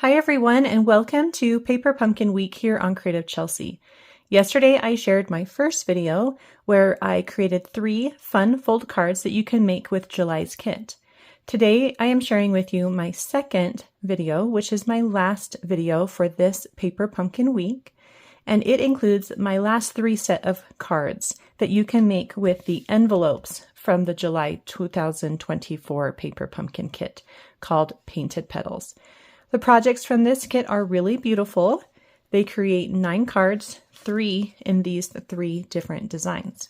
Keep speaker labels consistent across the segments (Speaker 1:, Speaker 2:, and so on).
Speaker 1: Hi everyone, and welcome to Paper Pumpkin Week here on Creative Chelsey. Yesterday I shared my first video where I created 3 fun fold cards that you can make with July's kit. Today I am sharing with you my second video, which is my last video for this Paper Pumpkin Week, and it includes my last 3 set of cards that you can make with the envelopes from the July 2024 Paper Pumpkin kit called Painted Petals. The projects from this kit are really beautiful. They create 9 cards, 3 in these 3 different designs.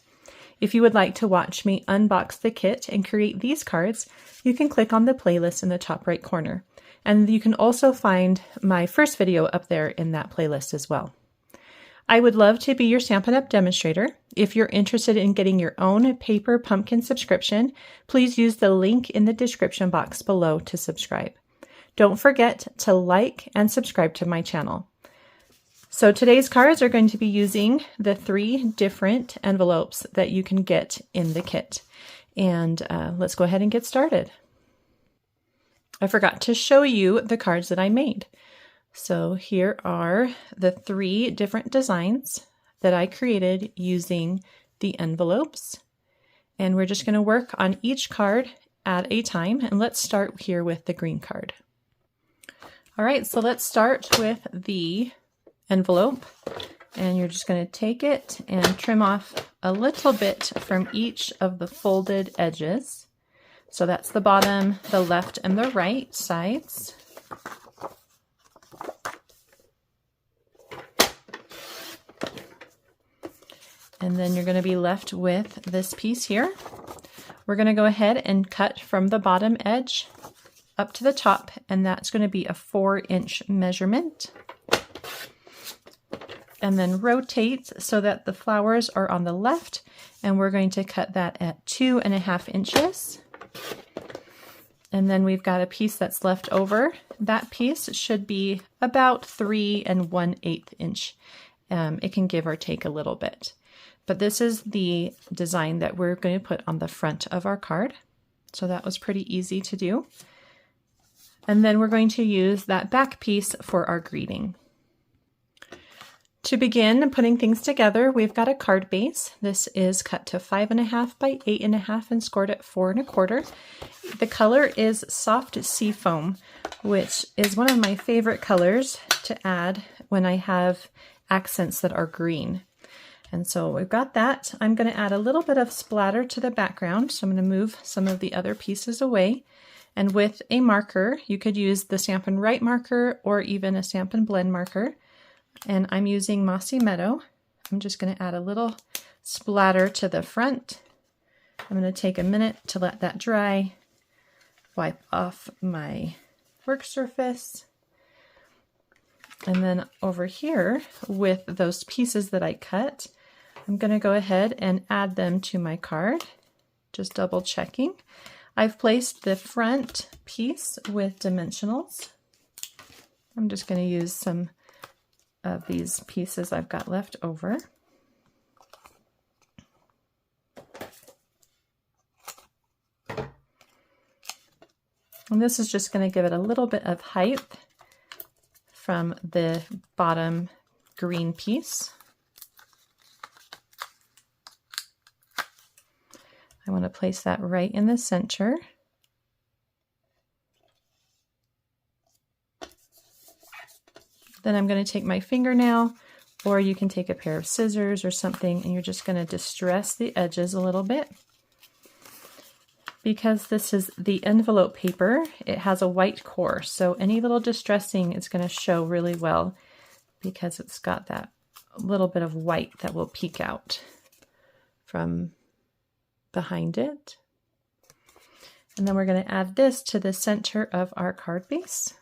Speaker 1: If you would like to watch me unbox the kit and create these cards, you can click on the playlist in the top right corner. And you can also find my first video up there in that playlist as well. I would love to be your Stampin' Up! Demonstrator. If you're interested in getting your own Paper Pumpkin subscription, please use the link in the description box below to subscribe. Don't forget to like and subscribe to my channel. So today's cards are going to be using the 3 different envelopes that you can get in the kit. And let's go ahead and get started. I forgot to show you the cards that I made. So here are the 3 different designs that I created using the envelopes. And we're just going to work on each card at a time. And let's start here with the green card. All right, so let's start with the envelope, and you're just going to take it and trim off a little bit from each of the folded edges. So that's the bottom, the left, and the right sides. And then you're going to be left with this piece here. We're going to go ahead and cut from the bottom edge up to the top, and that's going to be a 4-inch measurement. And then rotate so that the flowers are on the left, and we're going to cut that at 2.5 inches. And then we've got a piece that's left over. That piece should be about 3 1/8 inch. It can give or take a little bit. But this is the design that we're going to put on the front of our card. So that was pretty easy to do. And then we're going to use that back piece for our greeting. To begin putting things together, we've got a card base. This is cut to 5.5 by 8.5 and scored at 4 1/4. The color is soft sea foam, which is one of my favorite colors to add when I have accents that are green. And so we've got that. I'm going to add a little bit of splatter to the background. So I'm going to move some of the other pieces away. And with a marker, you could use the Stampin' Write marker or even a Stampin' Blend marker. And I'm using Mossy Meadow. I'm just going to add a little splatter to the front. I'm going to take a minute to let that dry, wipe off my work surface. And then over here, with those pieces that I cut, I'm going to go ahead and add them to my card, just double checking. I've placed the front piece with dimensionals. I'm just going to use some of these pieces I've got left over. And this is just going to give it a little bit of height from the bottom green piece. I want to place that right in the center. Then I'm going to take my fingernail, or you can take a pair of scissors or something, and you're just going to distress the edges a little bit. Because this is the envelope paper, it has a white core, so any little distressing is going to show really well because it's got that little bit of white that will peek out from behind it. And then we're going to add this to the center of our card base.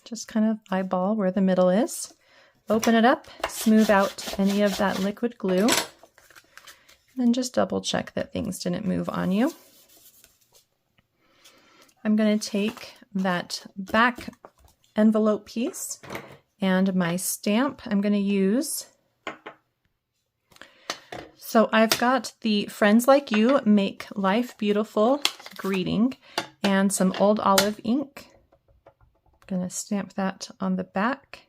Speaker 1: Just kind of eyeball where the middle is. Open it up, smooth out any of that liquid glue, and just double check that things didn't move on you. I'm going to take that back envelope piece And my stamp I'm going to use, so I've got the Friends Like You Make Life Beautiful greeting and some Old Olive ink. I'm going to stamp that on the back.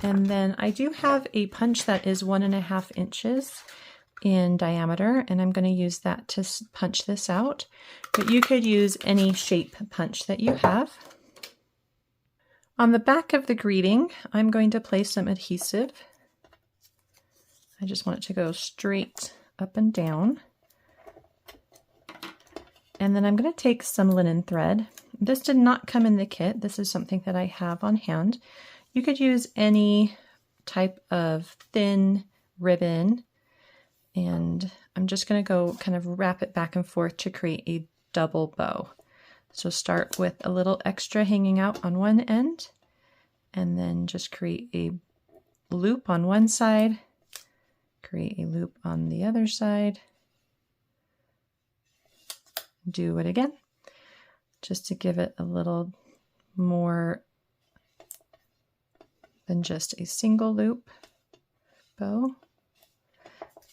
Speaker 1: And then I do have a punch that is 1.5 inches in diameter, and I'm going to use that to punch this out. But you could use any shape punch that you have. On the back of the greeting, I'm going to place some adhesive. I just want it to go straight up and down. And then I'm going to take some linen thread. This did not come in the kit. This is something that I have on hand. You could use any type of thin ribbon, and I'm just going to go kind of wrap it back and forth to create a double bow. So start with a little extra hanging out on one end, and then just create a loop on one side, create a loop on the other side, do it again, just to give it a little more than just a single loop bow.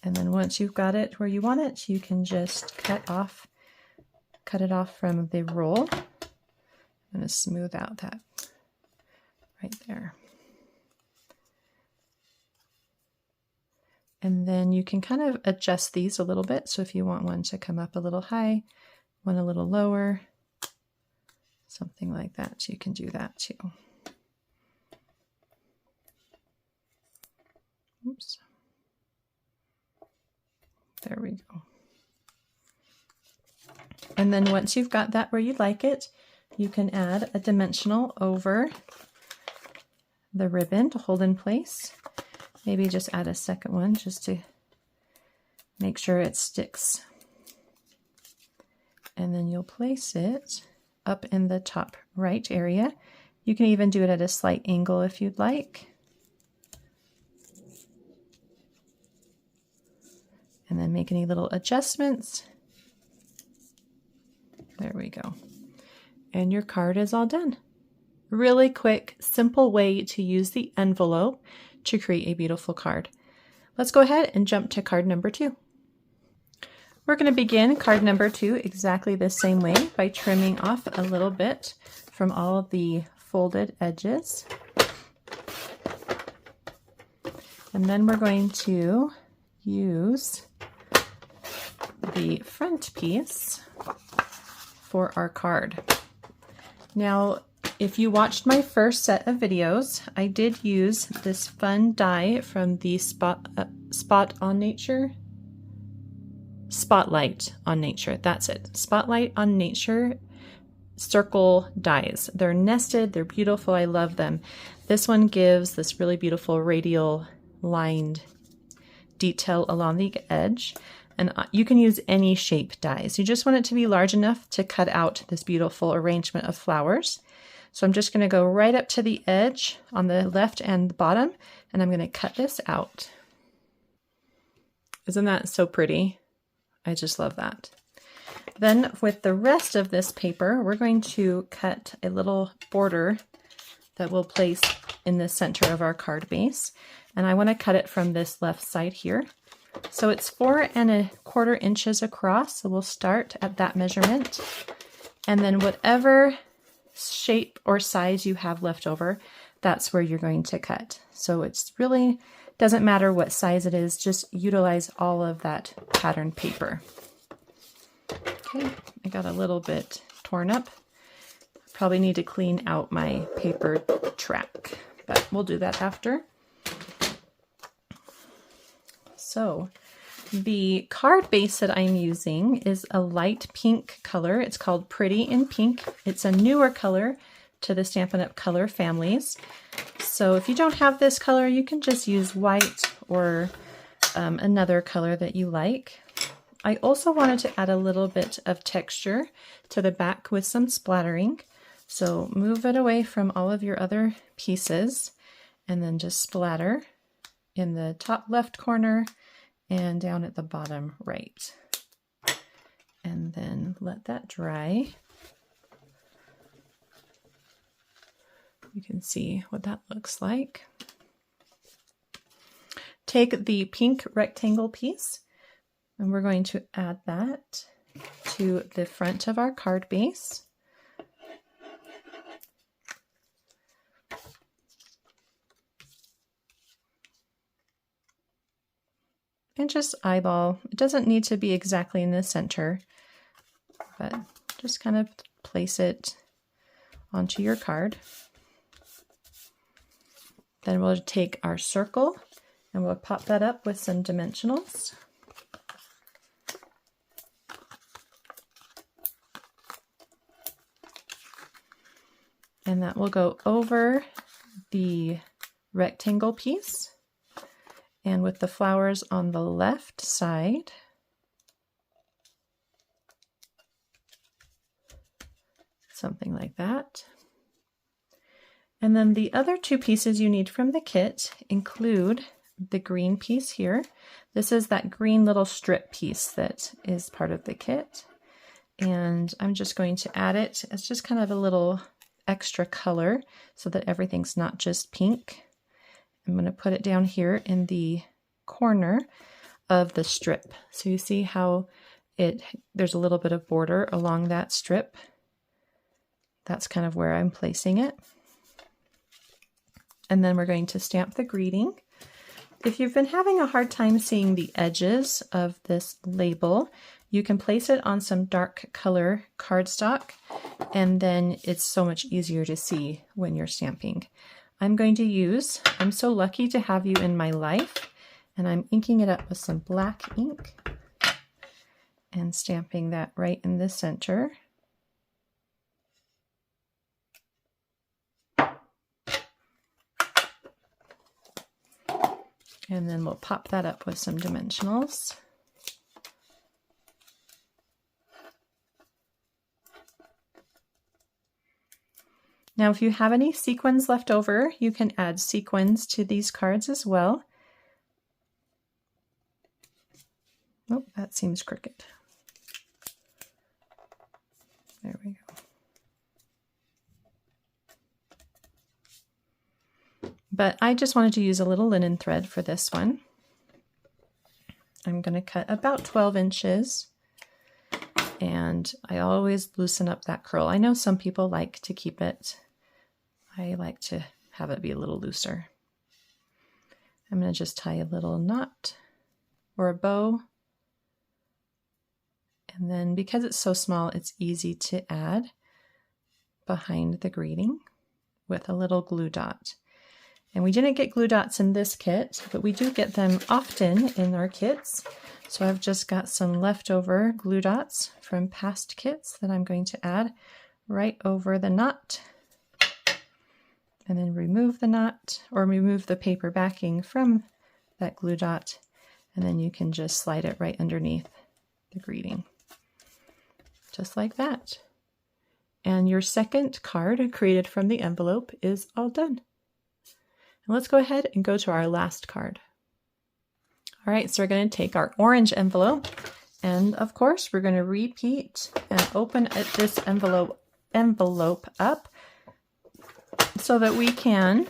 Speaker 1: And then once you've got it where you want it, you can just cut it off from the roll. I'm going to smooth out that right there. And then you can kind of adjust these a little bit. So if you want one to come up a little high, one a little lower, something like that, you can do that too. Oops. There we go. And then once you've got that where you'd like it, you can add a dimensional over the ribbon to hold in place. Maybe just add a second one just to make sure it sticks. And then you'll place it up in the top right area. You can even do it at a slight angle if you'd like. And then make any little adjustments. There we go. And your card is all done. Really quick, simple way to use the envelope to create a beautiful card. Let's go ahead and jump to card number 2. We're going to begin card number 2 exactly the same way by trimming off a little bit from all of the folded edges. And then we're going to use the front piece for our card. Now, if you watched my first set of videos, I did use this fun die from the Spotlight on Nature, that's it. Spotlight on Nature circle dies. They're nested, they're beautiful, I love them. This one gives this really beautiful radial lined detail along the edge. And you can use any shape dies. You just want it to be large enough to cut out this beautiful arrangement of flowers. So I'm just going to go right up to the edge on the left and the bottom, and I'm going to cut this out. Isn't that so pretty? I just love that. Then with the rest of this paper, we're going to cut a little border that we'll place in the center of our card base. And I want to cut it from this left side here. So it's 4¼ inches across. So we'll start at that measurement. And then whatever shape or size you have left over, that's where you're going to cut. So it's really doesn't matter what size it is, just utilize all of that pattern paper. Okay, I got a little bit torn up. Probably need to clean out my paper track, but we'll do that after. So the card base that I'm using is a light pink color. It's called Pretty in Pink. It's a newer color to the Stampin' Up! Color families. So if you don't have this color, you can just use white or another color that you like. I also wanted to add a little bit of texture to the back with some splattering. So move it away from all of your other pieces and then just splatter in the top left corner and down at the bottom right. And then let that dry. You can see what that looks like. Take the pink rectangle piece and we're going to add that to the front of our card base. And just eyeball. It doesn't need to be exactly in the center, but just kind of place it onto your card. Then we'll take our circle and we'll pop that up with some dimensionals. And that will go over the rectangle piece. And with the flowers on the left side, something like that. And then the other two pieces you need from the kit include the green piece here. This is that green little strip piece that is part of the kit. And I'm just going to add it as just kind of a little extra color so that everything's not just pink. I'm going to put it down here in the corner of the strip. So you see how there's a little bit of border along that strip. That's kind of where I'm placing it. And then we're going to stamp the greeting. If you've been having a hard time seeing the edges of this label, you can place it on some dark color cardstock, and then it's so much easier to see when you're stamping. I'm so lucky to have you in my life, and I'm inking it up with some black ink and stamping that right in the center. And then we'll pop that up with some dimensionals. Now, if you have any sequins left over, you can add sequins to these cards as well. Oh, that seems crooked. There we go. But I just wanted to use a little linen thread for this one. I'm going to cut about 12 inches. And I always loosen up that curl. I know some people like to keep it. I like to have it be a little looser. I'm going to just tie a little knot or a bow. And then because it's so small, it's easy to add behind the greeting with a little glue dot. And we didn't get glue dots in this kit, but we do get them often in our kits. So I've just got some leftover glue dots from past kits that I'm going to add right over the knot. And then remove the knot, or remove the paper backing from that glue dot, and then you can just slide it right underneath the greeting. Just like that. And your second card created from the envelope is all done. And let's go ahead and go to our last card. All right, so we're going to take our orange envelope, and of course we're going to repeat and open this envelope up so that we can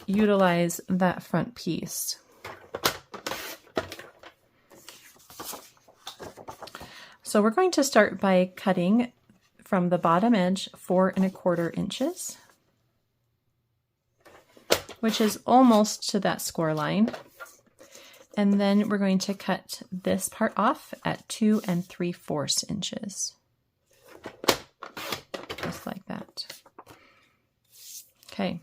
Speaker 1: utilize that front piece. So we're going to start by cutting from the bottom edge 4 1/4 inches, which is almost to that score line. And then we're going to cut this part off at 2 3/4 inches. Just like that. Okay,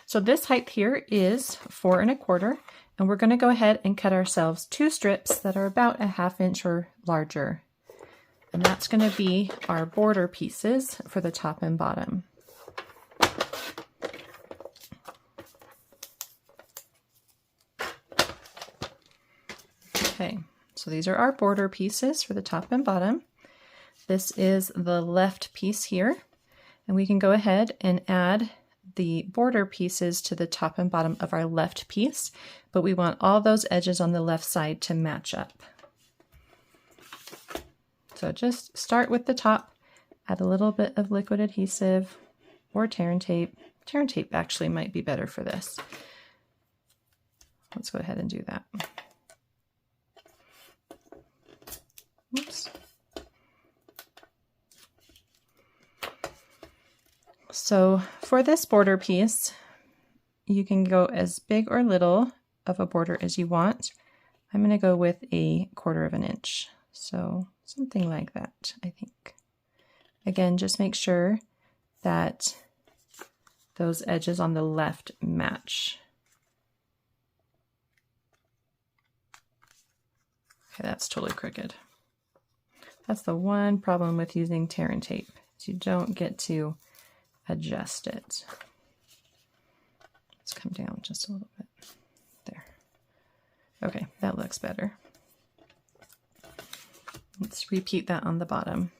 Speaker 1: so this height here is 4 1/4, and we're going to go ahead and cut ourselves 2 strips that are about 1/2 inch or larger. And that's going to be our border pieces for the top and bottom. Okay, so these are our border pieces for the top and bottom. This is the left piece here, and we can go ahead and add the border pieces to the top and bottom of our left piece, but we want all those edges on the left side to match up. So just start with the top, add a little bit of liquid adhesive, or tear and tape. Tear and tape actually might be better for this. Let's go ahead and do that. Oops. So for this border piece, you can go as big or little of a border as you want. I'm going to go with 1/4 of an inch. So something like that, I think. Again, just make sure that those edges on the left match. Okay, that's totally crooked. That's the one problem with using tear and tape, is you don't get to adjust it. Let's come down just a little bit. There. Okay, that looks better. Let's repeat that on the bottom.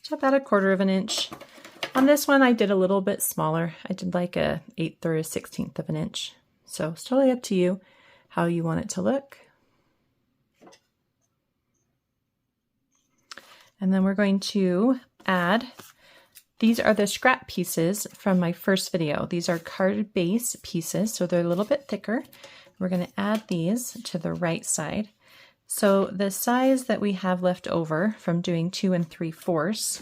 Speaker 1: So about 1/4 of an inch. On this one, I did a little bit smaller. I did like 1/8 or 1/16 of an inch. So it's totally up to you how you want it to look. And then we're going to add, these are the scrap pieces from my first video. These are card base pieces, so they're a little bit thicker. We're going to add these to the right side. So the size that we have left over from doing 2 3/4,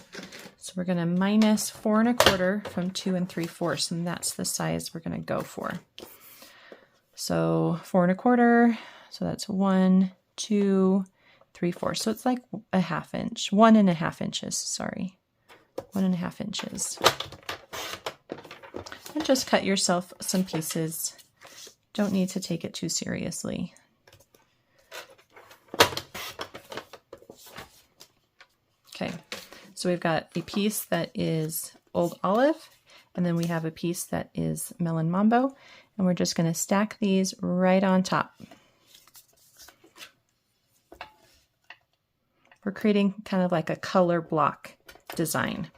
Speaker 1: so we're going to minus 4 1/4 from 2 3/4, and that's the size we're going to go for. So 4 1/4, so that's 1, 2, 3/4. So it's like 1/2 inch, 1 1/2 inches, sorry, 1 1/2 inches. And just cut yourself some pieces. Don't need to take it too seriously. Okay, so we've got a piece that is Old Olive, and then we have a piece that is Melon Mambo, and we're just going to stack these right on top. We're creating kind of like a color block design.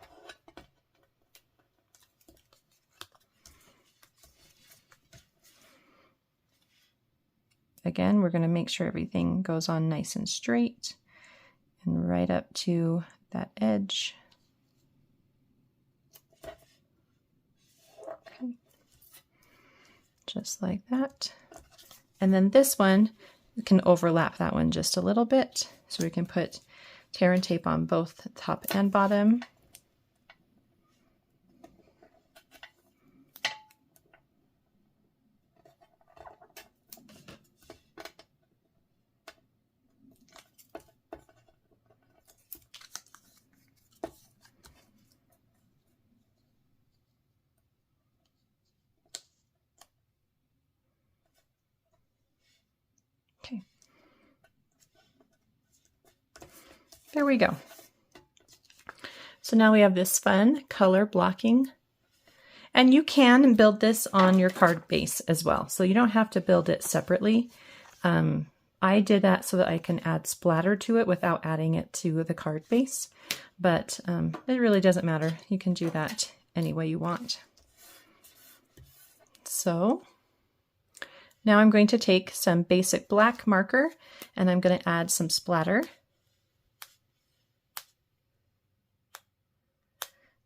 Speaker 1: Again, we're going to make sure everything goes on nice and straight and right up to that edge. Okay. Just like that. And then this one, we can overlap that one just a little bit. So we can put tear and tape on both top and bottom. Okay. There we go. So now we have this fun color blocking, and you can build this on your card base as well. So you don't have to build it separately. I did that so that I can add splatter to it without adding it to the card base, but it really doesn't matter. You can do that any way you want. So now I'm going to take some basic black marker and I'm going to add some splatter.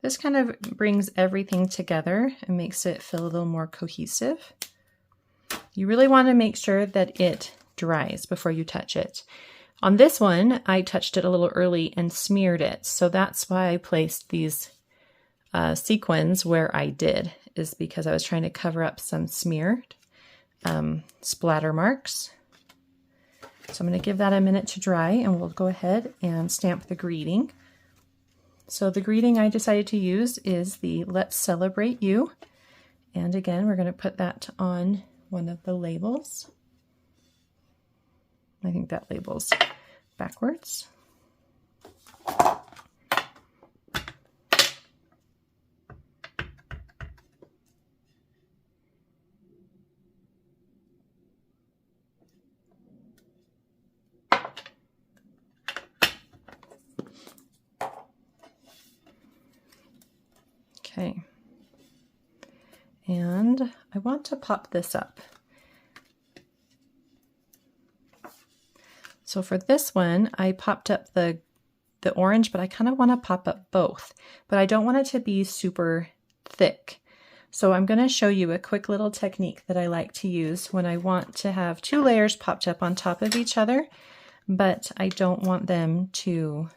Speaker 1: This kind of brings everything together and makes it feel a little more cohesive. You really want to make sure that it dries before you touch it. On this one, I touched it a little early and smeared it. So that's why I placed these sequins where I did, is because I was trying to cover up some smeared splatter marks. So I'm going to give that a minute to dry and we'll go ahead and stamp the greeting. So the greeting I decided to use is the Let's Celebrate You. And again, we're going to put that on one of the labels. I think that label's backwards. Okay. And I want to pop this up. So for this one, I popped up the orange, but I kind of want to pop up both, but I don't want it to be super thick. So I'm going to show you a quick little technique that I like to use when I want to have 2 layers popped up on top of each other, but I don't want them to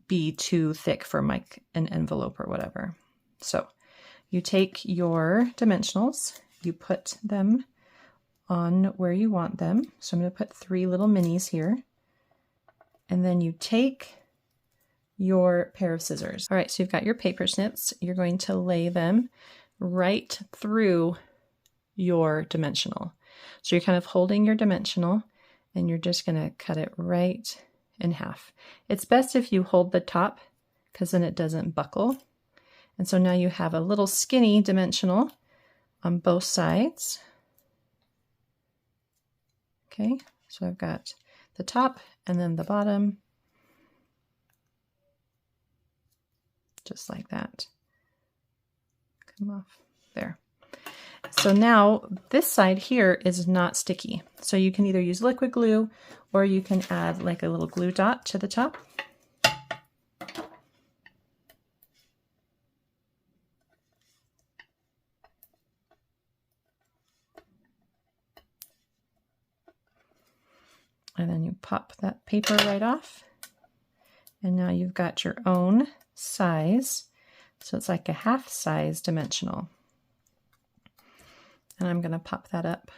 Speaker 1: be too thick for an envelope or whatever. So you take your dimensionals, you put them on where you want them. So I'm going to put 3 little minis here. And then you take your pair of scissors. All right, so you've got your paper snips. You're going to lay them right through your dimensional. So you're kind of holding your dimensional and you're just going to cut it right in half. It's best if you hold the top because then it doesn't buckle. And so now you have a little skinny dimensional on both sides. Okay, so I've got the top and then the bottom, just like that. Come off there. So now this side here is not sticky. So you can either use liquid glue or you can add like a little glue dot to the top. And then you pop that paper right off. And now you've got your own size. So it's like a half size dimensional. And I'm going to pop that up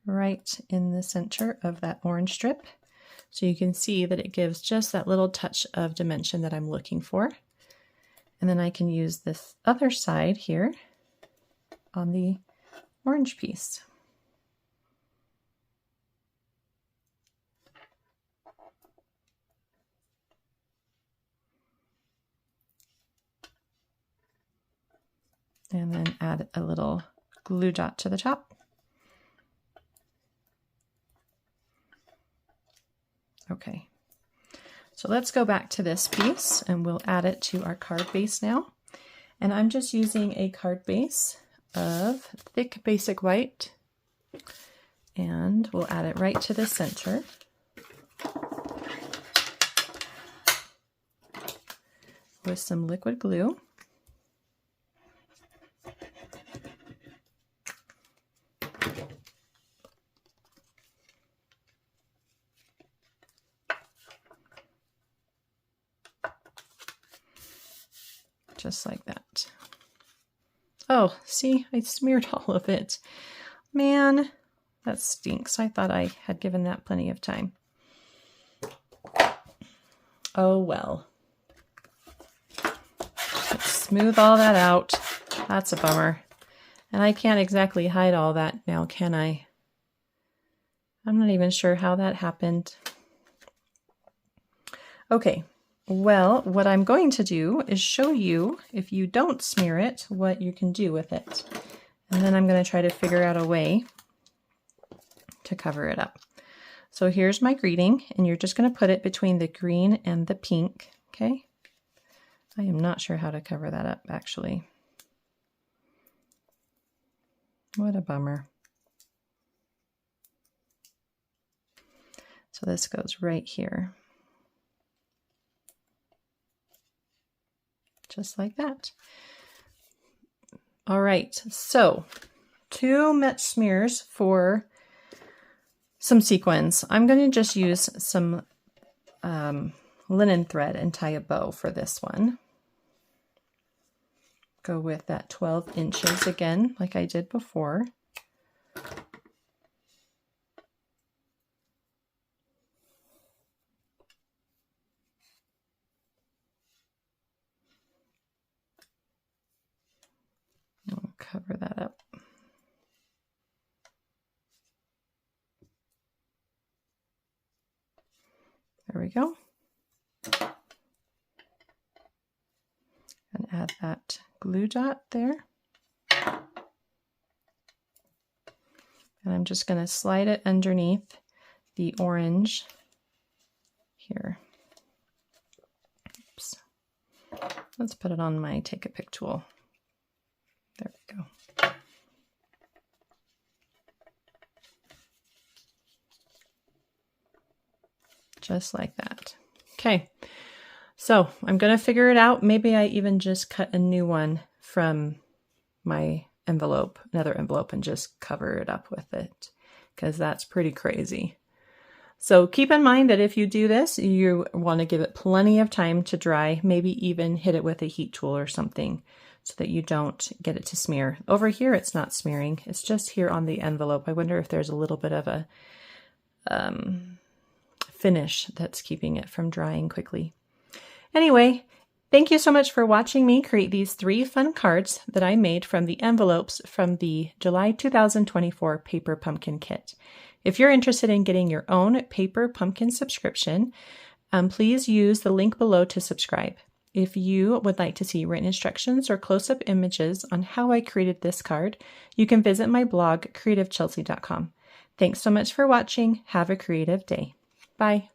Speaker 1: right in the center of that orange strip. So you can see that it gives just that little touch of dimension that I'm looking for. And then I can use this other side here on the orange piece. And then add a little glue dot to the top. Okay, so let's go back to this piece and we'll add it to our card base now. And I'm just using a card base of thick basic white, and we'll add it right to the center. With some liquid glue. Just like that. Oh, see, I smeared all of it. Man, that stinks. I thought I had given that plenty of time. Oh well. Let's smooth all that out. That's a bummer. And I can't exactly hide all that now, can I? I'm not even sure how that happened. Okay. Well, what I'm going to do is show you, if you don't smear it, what you can do with it. And then I'm going to try to figure out a way to cover it up. So here's my greeting, and you're just going to put it between the green and the pink, okay? I am not sure how to cover that up, actually. What a bummer. So this goes right here. Just like that. All right, so 2 met smears for some sequins. I'm going to just use some linen thread and tie a bow for this one. Go with that 12 inches again, like I did before. I'll cover that up. There we go. And add that glue dot there. And I'm just going to slide it underneath the orange here. Let's put it on my Take a Pic tool. There we go. Just like that. Okay, so I'm going to figure it out. Maybe I even just cut a new one from my envelope, another envelope, and just cover it up with it, because that's pretty crazy. So keep in mind that if you do this, you want to give it plenty of time to dry, maybe even hit it with a heat tool or something so that you don't get it to smear. Over here, it's not smearing. It's just here on the envelope. I wonder if there's a little bit of a finish that's keeping it from drying quickly. Anyway, thank you so much for watching me create these 3 fun cards that I made from the envelopes from the July 2024 Paper Pumpkin Kit. If you're interested in getting your own Paper Pumpkin subscription, please use the link below to subscribe. If you would like to see written instructions or close-up images on how I created this card, you can visit my blog, creativechelsey.com. Thanks so much for watching. Have a creative day. Bye.